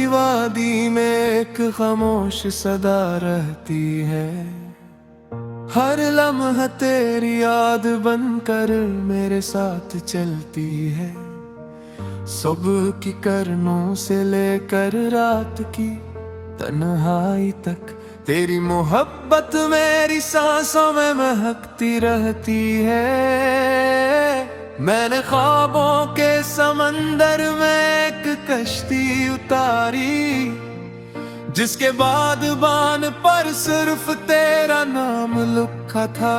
सी वादी में एक खामोश सदा रहती है। हर लम्हा तेरी याद बनकर मेरे साथ चलती है। सुबह की करनों से लेकर रात की तन्हाई तक तेरी मोहब्बत मेरी सांसों में महकती रहती है। मैंने ख्वाबों के समंदर में एक कश्ती उतारी, जिसके बाद बान पर सिर्फ तेरा नाम लिखा था।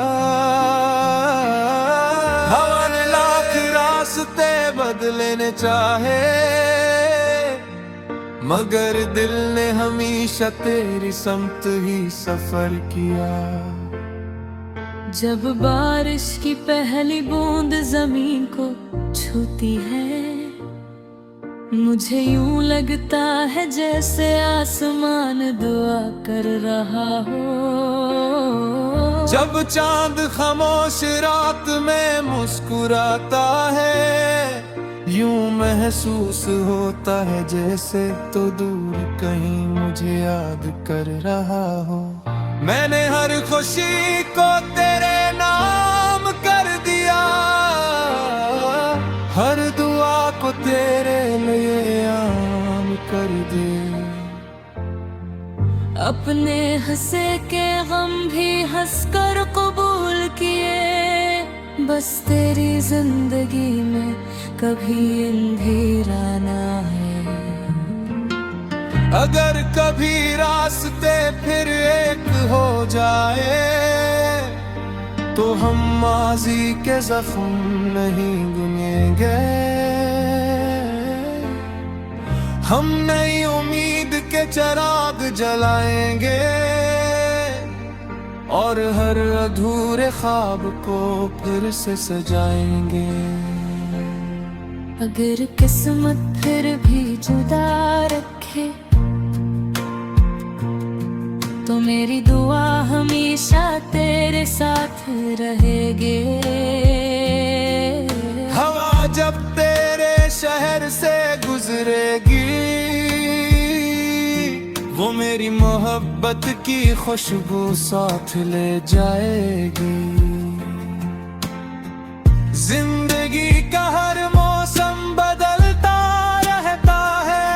हवा ने लाख रास्ते बदलने चाहे, मगर दिल ने हमेशा तेरी समत ही सफर किया। जब बारिश की पहली बूंद जमीन को छूती है, मुझे यूं लगता है जैसे आसमान दुआ कर रहा हो। जब चांद खामोश रात में मुस्कुराता है, यूं महसूस होता है जैसे तो दूर कहीं मुझे याद कर रहा हो। मैंने हर खुशी को तेरे नाम कर दिया, हर दुआ को तेरे लिए आम कर दे। अपने हंसे के गम भी हंसकर कबूल किए, बस तेरी जिंदगी में कभी अंधेरा ना है। अगर कभी रास्ते फिर एक हो जाए, तो हम माजी के जख्म नहीं गिनेंगे। हम नई उम्मीद के चिराग जलाएंगे, और हर अधूरे ख्वाब को फिर से सजाएंगे। अगर किस्मत फिर भी जुदा रखे, तो मेरी दुआ हमेशा तेरे साथ रहेगे। हवा जब तेरे शहर से गुजरेगी, वो मेरी मोहब्बत की खुशबू साथ ले जाएगी। जिंदगी का हर मौसम बदलता रहता है,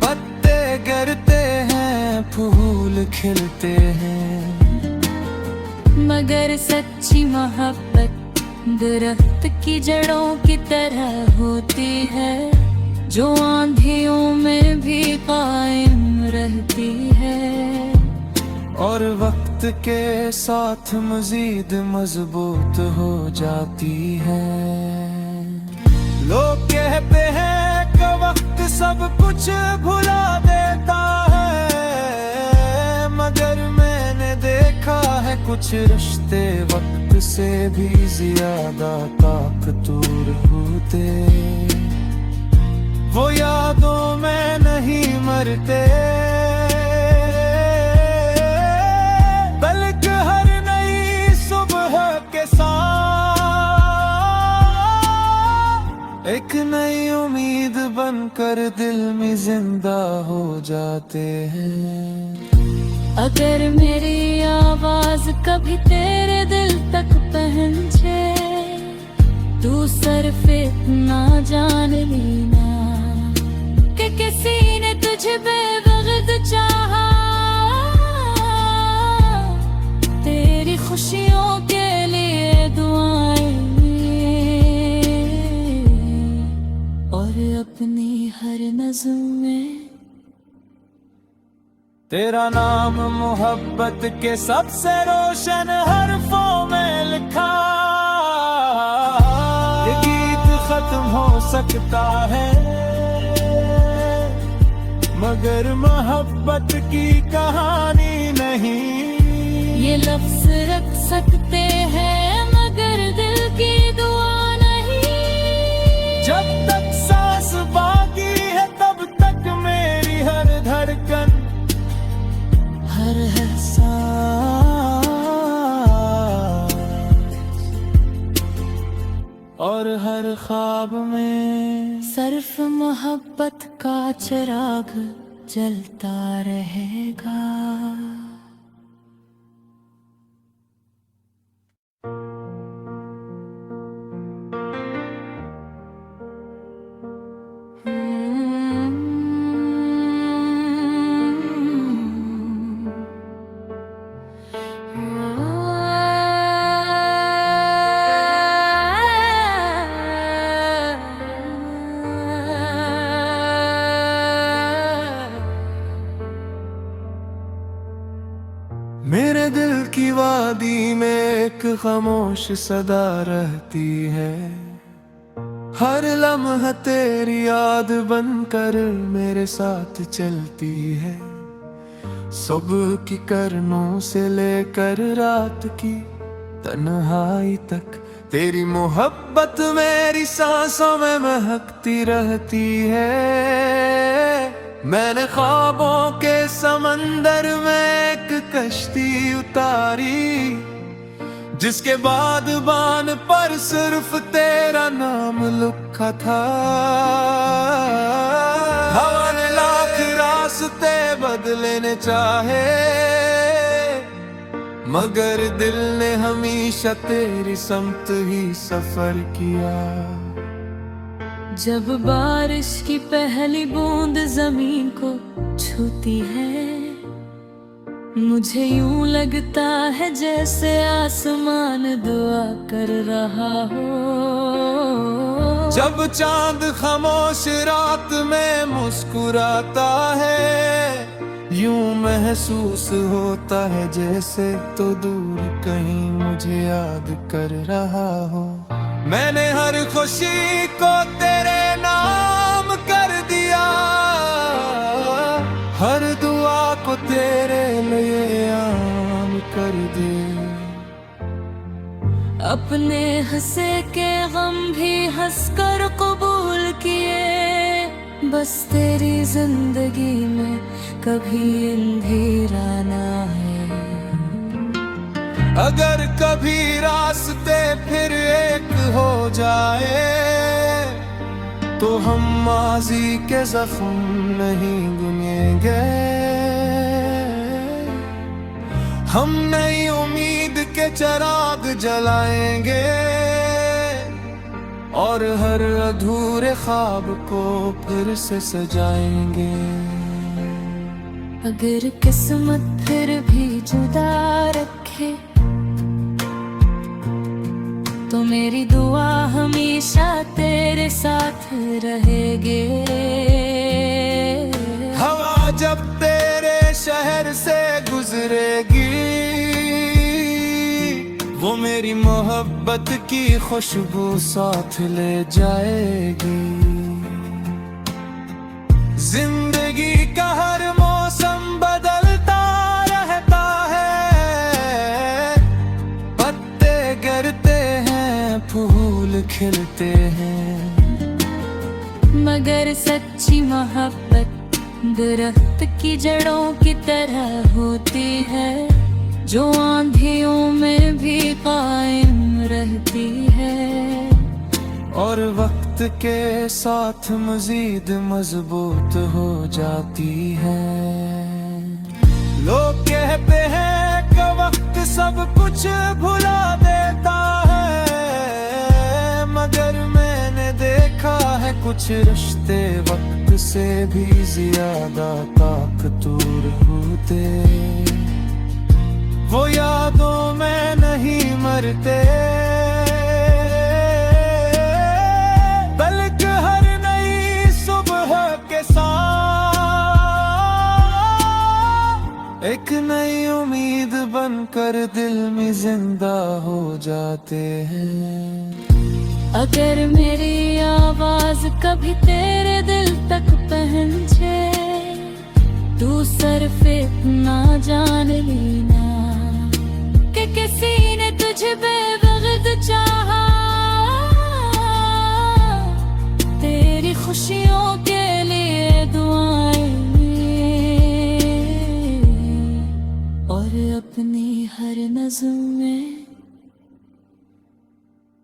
पत्ते गिरते हैं, फूल खिलते हैं, मगर सच्ची मोहब्बत दरख्त की जड़ों की तरह होती है, जो आंधियों में भी कायम रहती है, और वक्त के साथ मजीद मजबूत हो जाती है। लोग कहते हैं कि वक्त सब कुछ भुला देता है, मगर मैंने देखा है कुछ रिश्ते वक्त से भी ज्यादा ताकतवर होते। वो यादों में नहीं मरते, बल्कि हर नई सुबह के साथ एक नई उम्मीद बनकर दिल में जिंदा हो जाते हैं। अगर मेरी आवाज कभी तेरे दिल तक पहुंचे, तू सिर्फ इतना जान लेना कि किसी ने तुझे बेवक्त चाहा। तेरी खुशियों के लिए दुआएं, और अपनी हर नज़्म में तेरा नाम मोहब्बत के सबसे रोशन हरफों में लिखा। ये गीत खत्म हो सकता है, मगर मोहब्बत की कहानी नहीं। ये लफ्ज रख सकते हैं, मगर दिल की दुआ नहीं। जब तक सांस बाकी है, तब तक मेरी हर धड़कन, हर एहसास और हर ख्वाब में सिर्फ मोहब्बत का चिराग जलता रहेगा। मेरे दिल की वादी में एक खामोश सदा रहती है, हर लम्हा तेरी याद बनकर मेरे साथ चलती है। सुबह की करनों से लेकर रात की तन्हाई तक तेरी मोहब्बत मेरी सांसों में महकती रहती है। मैंने ख्वाबों के समंदर में एक कश्ती उतारी, जिसके बाद बान पर सिर्फ तेरा नाम लिखा था। हवा ने लाख रास्ते बदलने चाहे, मगर दिल ने हमेशा तेरी समत ही सफर किया। जब बारिश की पहली बूंद जमीन को छूती है, मुझे यूं लगता है जैसे आसमान दुआ कर रहा हो। जब चांद खामोश रात में मुस्कुराता है, यूं महसूस होता है जैसे तो दूर कहीं मुझे याद कर रहा हो। मैंने हर खुशी को तेरे नाम कर दिया, हर दुआ को तेरे लिए आम कर दे। अपने हंसे के गम भी हंसकर कबूल किए, बस तेरी जिंदगी में कभी अंधेरा ना है। अगर कभी रास्ते फिर एक हो जाए, तो हम माजी के जख्म नहीं गिनेंगे। हम नई उम्मीद के चिराग जलाएंगे, और हर अधूरे ख्वाब को फिर से सजाएंगे। अगर किस्मत फिर भी जुदा रखे, तो मेरी दुआ हमेशा तेरे साथ रहेगे। हवा जब तेरे शहर से गुजरेगी, वो मेरी मोहब्बत की खुशबू साथ ले जाएगी। जिंदगी का हर मौसम बदलता रहता है, पत्ते गिरते हैं, फूल खिलते हैं, मगर सच्ची मोहब्बत दरख्त की जड़ों की तरह होती है, जो आंधियों में भी कायम रहती है, और वक्त के साथ मजीद मजबूत हो जाती है। लोग कहते हैं कि वक्त सब कुछ भुला देता है, मगर मैंने देखा है कुछ रिश्ते वक्त से भी ज्यादा ताकतवर होते। वो यादों में नहीं मरते, बल्कि हर नई सुबह के साथ एक नई उम्मीद बनकर दिल में जिंदा हो जाते हैं। अगर मेरी आवाज कभी तेरे दिल तक पहुंचे, तू सिर्फ इतना जान लेना कि किसी ने तुझे बेवक्त चाहा। तेरी खुशियों के लिए दुआएं, और अपनी हर नज़्म में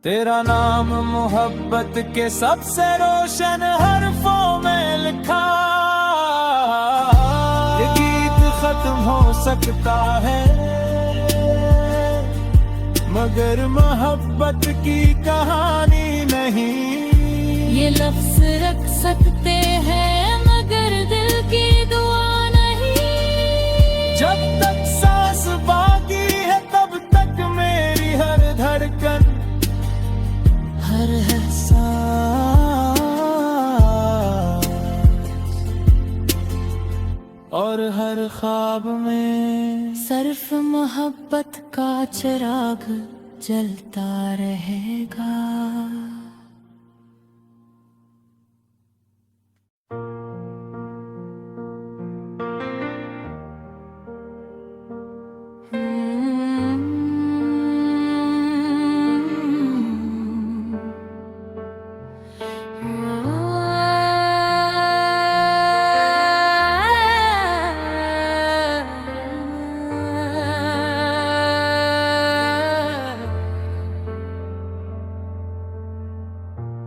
तेरा नाम मोहब्बत के सबसे रोशन हरफों में लिखा। ये गीत खत्म हो सकता है मगर मोहब्बत की कहानी नहीं। ये लफ्ज रख सकते हैं मगर दिल की दुआ नहीं। जब तक सांस बाकी है तब तक मेरी हर धड़कन, हर एहसास और हर ख्वाब में सिर्फ मोहब्बत का चिराग जलता रहेगा।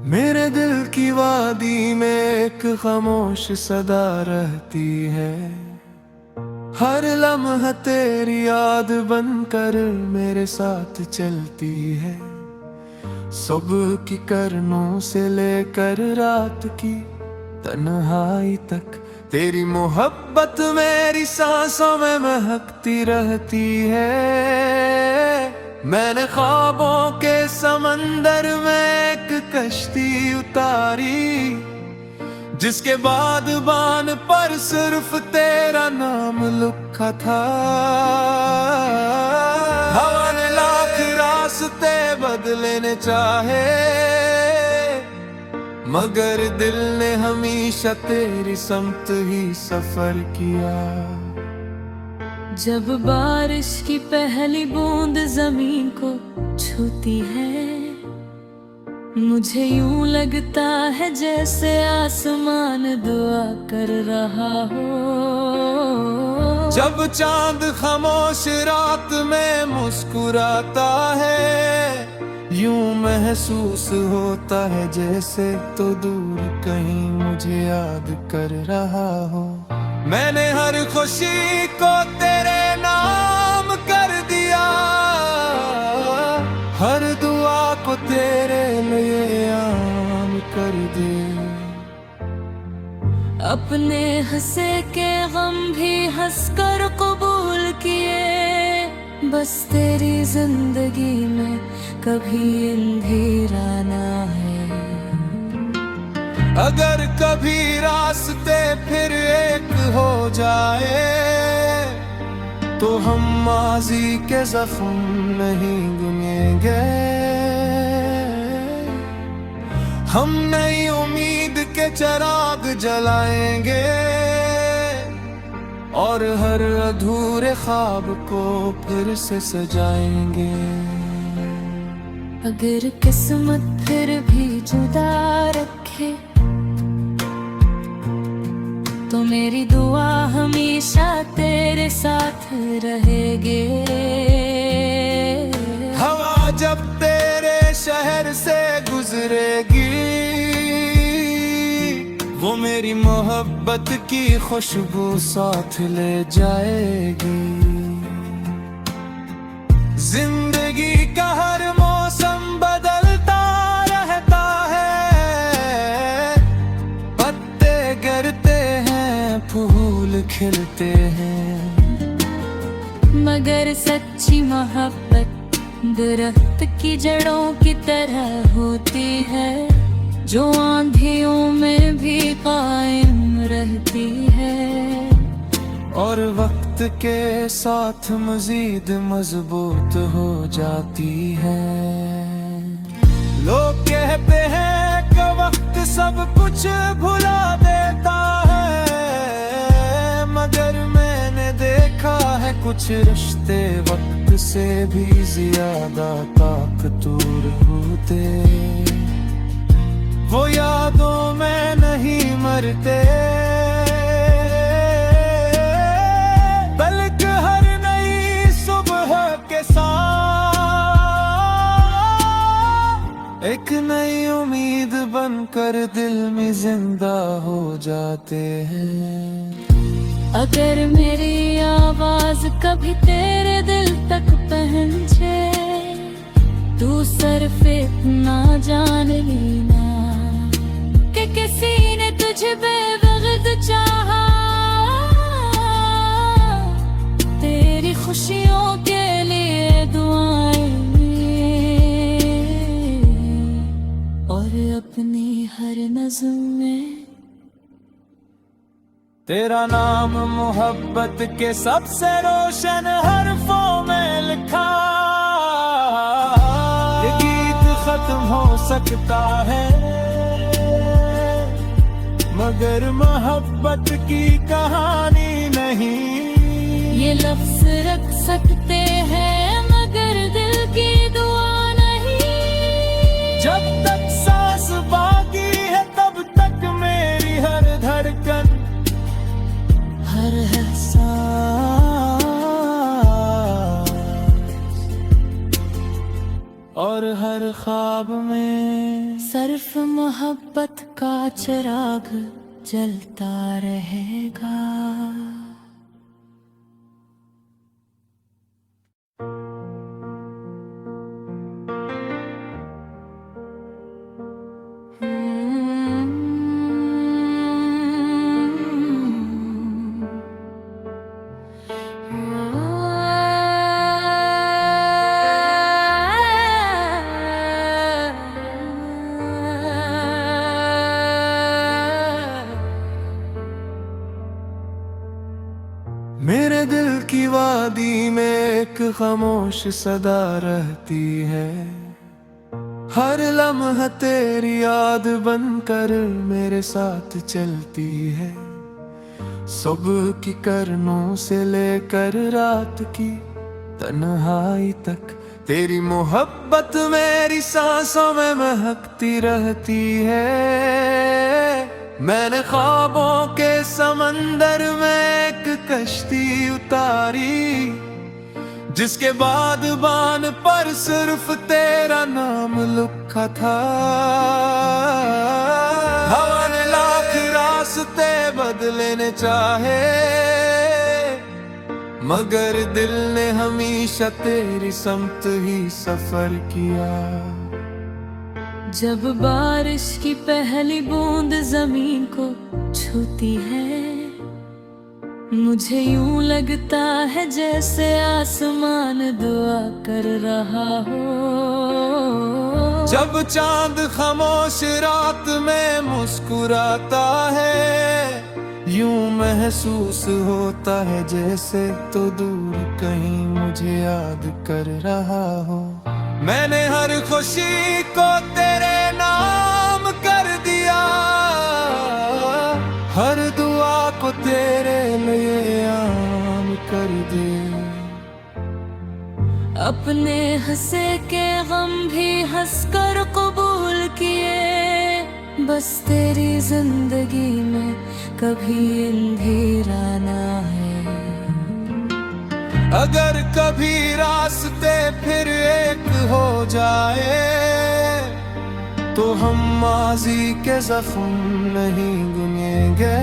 मेरे दिल की वादी में एक खामोश सदा रहती है। हर लम्हा तेरी याद बनकर मेरे साथ चलती है। सुबह की करनों से लेकर रात की तन्हाई तक तेरी मोहब्बत मेरी सांसों में महकती रहती है। मैंने ख्वाबों के समंदर में एक कश्ती उतारी जिसके बाद बान पर सिर्फ तेरा नाम लिखा था। हवा ने लाख रास्ते बदलने चाहे मगर दिल ने हमेशा तेरी समत ही सफर किया। जब बारिश की पहली बूंद जमीन को छूती है मुझे यूं लगता है जैसे आसमान दुआ कर रहा हो। जब चांद खामोश रात में मुस्कुराता है यूं महसूस होता है जैसे तो दूर कहीं मुझे याद कर रहा हो। मैंने हर खुशी को तेरे नाम कर दिया, हर दुआ को तेरे लिए आम कर दे। अपने हंसे के गम भी हंसकर कबूल किए, बस तेरी जिंदगी में कभी अंधेरा ना है। अगर कभी रास्ते फिर एक हो जाए तो हम माजी के जख्म नहीं गिनेंगे। हम नई उम्मीद के चिराग जलाएंगे और हर अधूरे ख्वाब को फिर से सजाएंगे। अगर किस्मत फिर भी जुदा रखे तो मेरी दुआ हमेशा तेरे साथ रहेगे। हवा जब तेरे शहर से गुजरेगी वो मेरी मोहब्बत की खुशबू साथ ले जाएगी। जिंदगी का हर मौसम बदलता रहता है, पत्ते गिरते हैं फूल खिलते हैं, मगर सच्ची मोहब्बत दरख्त की जड़ों की तरह होती है जो आंधियों में भी कायम रहती है और वक्त के साथ मजीद मजबूत हो जाती है। लोग कहते हैं कि वक्त सब कुछ भुला देता है, मगर मैंने देखा है कुछ रिश्ते वक्त से भी ज्यादा ताकतवर होते। वो यादों में नहीं मरते बल्कि हर नई सुबह के साथ एक नई उम्मीद बनकर दिल में जिंदा हो जाती। अगर मेरी आवाज कभी तेरे दिल तक पहुंचे, तू सिर्फ इतना जान लेना कि किसी ने तुझे बेवक्त चाहा। तेरी खुशियों के लिए दुआएं और अपनी हर नज़्म में तेरा नाम मोहब्बत के सबसे रोशन हरफों में लिखा। ये गीत खत्म हो सकता है मगर मोहब्बत की कहानी नहीं। ये लफ्ज रख सकते हैं मगर दिल की दुआ नहीं। जब तक सांस बाकी है तब तक मेरी हर धड़कन, हर एहसास और हर ख्वाब में सिर्फ मोहब्बत का चिराग जलता रहेगा। मेरे दिल की वादी में एक खामोश सदा रहती है। हर लम्हा तेरी याद बनकर मेरे साथ चलती है। सुबह की करनों से लेकर रात की तन्हाई तक तेरी मोहब्बत मेरी सांसों में महकती रहती है। मैंने ख्वाबों के समंदर में एक कश्ती उतारी जिसके बाद बान पर सिर्फ तेरा नाम लिखा था। हवा ने लाख रास्ते बदलने चाहे मगर दिल ने हमेशा तेरी समत ही सफर किया। जब बारिश की पहली बूंद जमीन को छूती है, मुझे यूं लगता है जैसे आसमान दुआ कर रहा हो। जब चांद खामोश रात में मुस्कुराता है, यूं महसूस होता है जैसे तो दूर कहीं मुझे याद कर रहा हो। मैंने हर खुशी को तेरे नाम कर दिया, हर दुआ को तेरे लिए आम कर दिया। अपने हंसे के गम भी हंसकर कबूल किए, बस तेरी जिंदगी में कभी अंधेरा ना है। अगर कभी रास्ते फिर एक हो जाए तो हम माजी के जख्म नहीं गिनेंगे।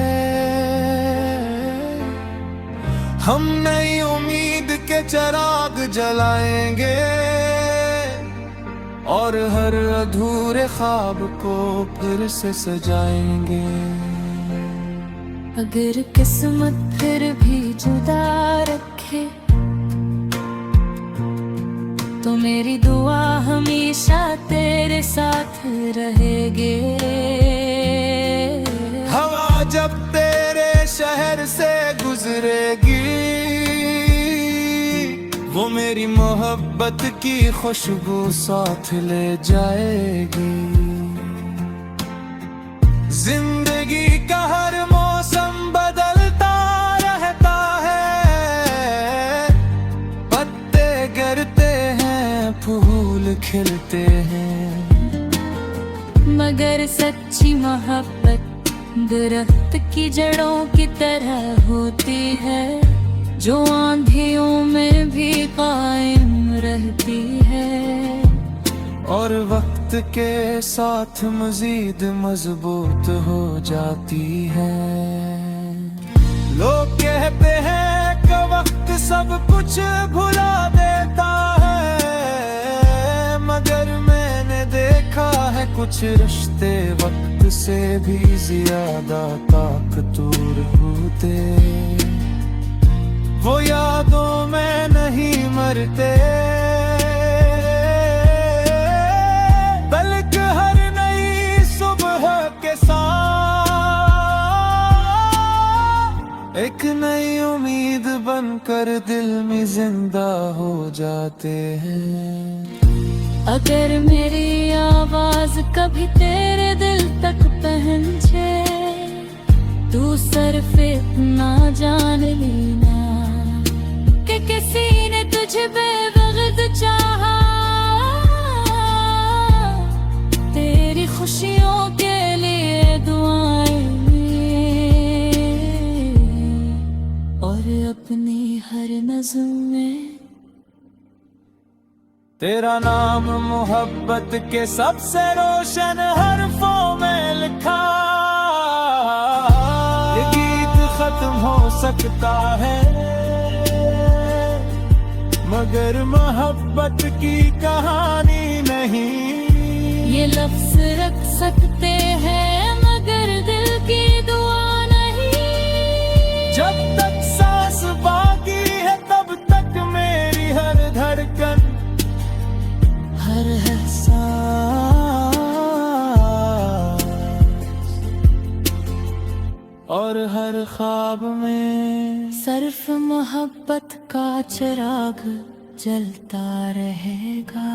हम नई उम्मीद के चिराग जलाएंगे और हर अधूरे ख्वाब को फिर से सजाएंगे। अगर किस्मत फिर भी जुदा रखे तो मेरी दुआ हमेशा तेरे साथ रहेगे। हवा जब तेरे शहर से गुजरेगी, वो मेरी मोहब्बत की खुशबू साथ ले जाएगी। जिंदगी का हर मौसम बदलता रहता है, पत्ते गिरते हैं फूल खिलते हैं, मगर सच्ची मोहब्बत दरख्त की जड़ों की तरह होती है, जो आंधियों में भी कायम रहती है और वक्त के साथ मजीद मजबूत हो जाती है। लोग कह कहते हैं कि वक्त सब कुछ भुला देता है, मगर मैंने देखा है कुछ रिश्ते वक्त से भी ज्यादा ताकतवर होते। वो यादों में नहीं मरते, बल्कि हर नई सुबह के साथ एक नई उम्मीद बनकर दिल में जिंदा हो जाते हैं। अगर मेरी आवाज कभी तेरे दिल तक पहुंचे, तू सिर्फ इतना जान लेना कि किसी ने तुझे बेवक्त चाहा। तेरी खुशियों के लिए दुआएं और अपनी हर नज़्म में तेरा नाम मोहब्बत के सबसे रोशन हरफों में लिखा। ये गीत खत्म हो सकता है, मगर मोहब्बत की कहानी नहीं। ये लफ्ज रख सकते हैं, मगर दिल की दुआ नहीं। जब तक सांस बाकी है तब तक मेरी हर धड़कन, हर एहसास और हर ख्वाब में सिर्फ मोहब्बत का चिराग जलता रहेगा।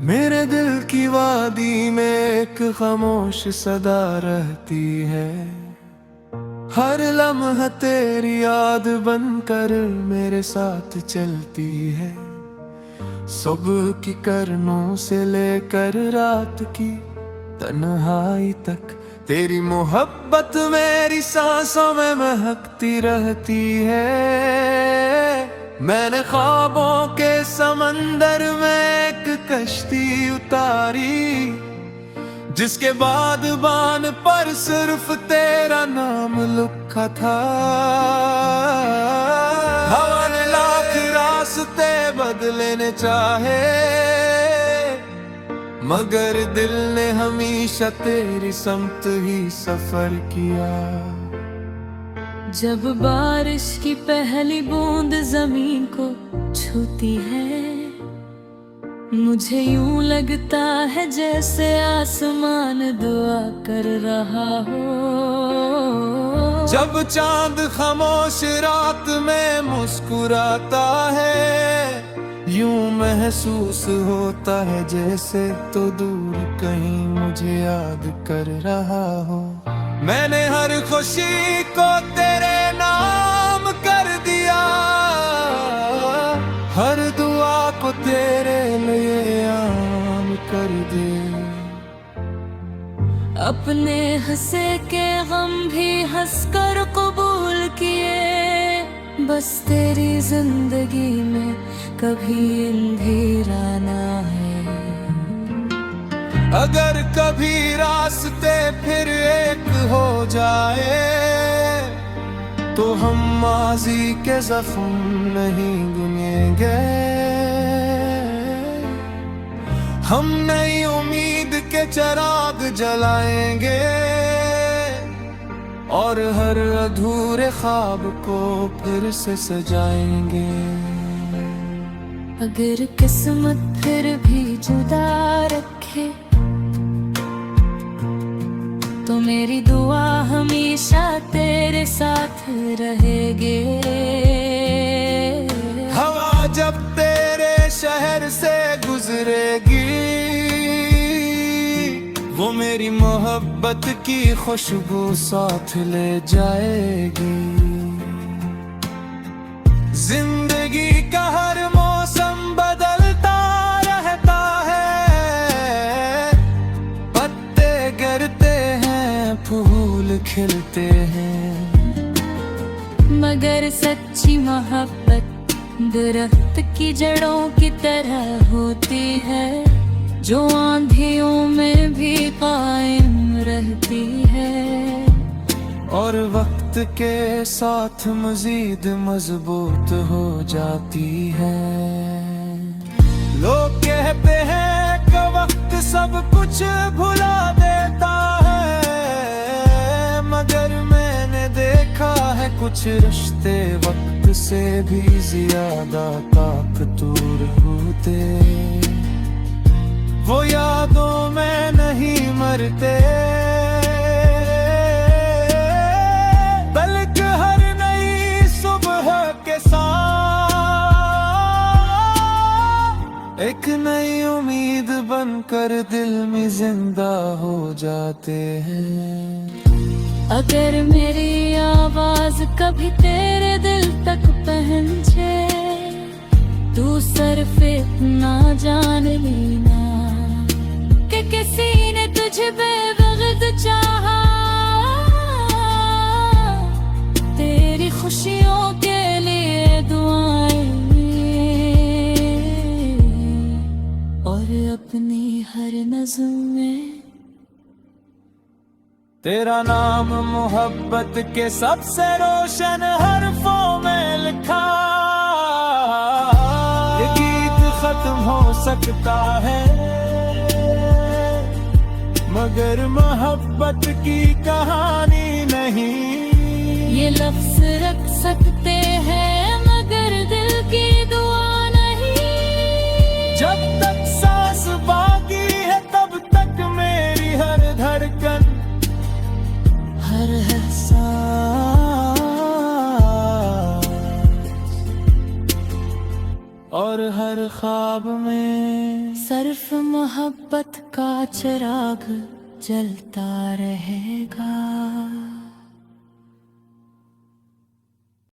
मेरे दिल की वादी में एक खामोश सदा रहती है, हर लम्हा तेरी याद बनकर मेरे साथ चलती है। सुबह की करनों से लेकर रात की तन्हाई तक तेरी मोहब्बत मेरी सांसों में महकती रहती है। मैंने ख्वाबों के समंदर में एक कश्ती उतारी, जिसके बाद बान पर सिर्फ तेरा नाम लिखा था। हवा ने लाख रास्ते बदलने चाहे, मगर दिल ने हमेशा तेरी समत ही सफर किया। जब बारिश की पहली बूंद जमीन को छूती है, मुझे यूं लगता है जैसे आसमान दुआ कर रहा हो। जब चांद खामोश रात में मुस्कुराता है, यूं महसूस होता है जैसे तो दूर कहीं मुझे याद कर रहा हो। मैंने हर खुशी को तेरे नाम कर दिया, हर दुआ को तेरे लिए आम कर दे। अपने हंसे के गम भी हंसकर कबूल किए, बस तेरी जिंदगी में कभी अंधेरा ना है। अगर कभी रास्ते फिर एक हो जाए, तो हम माजी के जख्म नहीं गिनेंगे। हम नई उम्मीद के चिराग जलाएंगे और हर अधूरे ख्वाब को फिर से सजाएंगे। अगर किस्मत फिर भी जुदा रखे, तो मेरी दुआ हमेशा तेरे साथ रहेगे। हवा जब तेरे शहर से गुजरेगी, वो मेरी मोहब्बत की खुशबू साथ ले जाएगी। मगर सच्ची मोहब्बत दरख्त की जड़ों की तरह होती है, जो आंधियों में भी कायम रहती है और वक्त के साथ मजीद मजबूत हो जाती है। लोग कहते हैं कि वक्त सब कुछ भुला देता है, मगर मैंने देखा है कुछ रिश्ते वक्त से भी ज्यादा ताकतवर होते। वो यादों में नहीं मरते, बल्कि हर नई सुबह के साथ एक नई उम्मीद बनकर दिल में जिंदा हो जाते हैं। अगर मेरी आवाज कभी तेरे दिल तक पहुंचे, तू सिर्फ इतना जान लेना कि किसी ने तुझे बेवक्त चाहा। तेरी खुशियों के लिए दुआएं और अपनी हर नज़्म में तेरा नाम मोहब्बत के सबसे रोशन हरफों में लिखा। ये गीत खत्म हो सकता है, मगर मोहब्बत की कहानी नहीं। ये लफ्ज रख सकते हैं मगर दिल की दुआ नहीं। जब तक सांस बाकी है तब तक मेरी हर धड़कन, हर एहसास और हर ख्वाब में सिर्फ मोहब्बत का चिराग जलता रहेगा।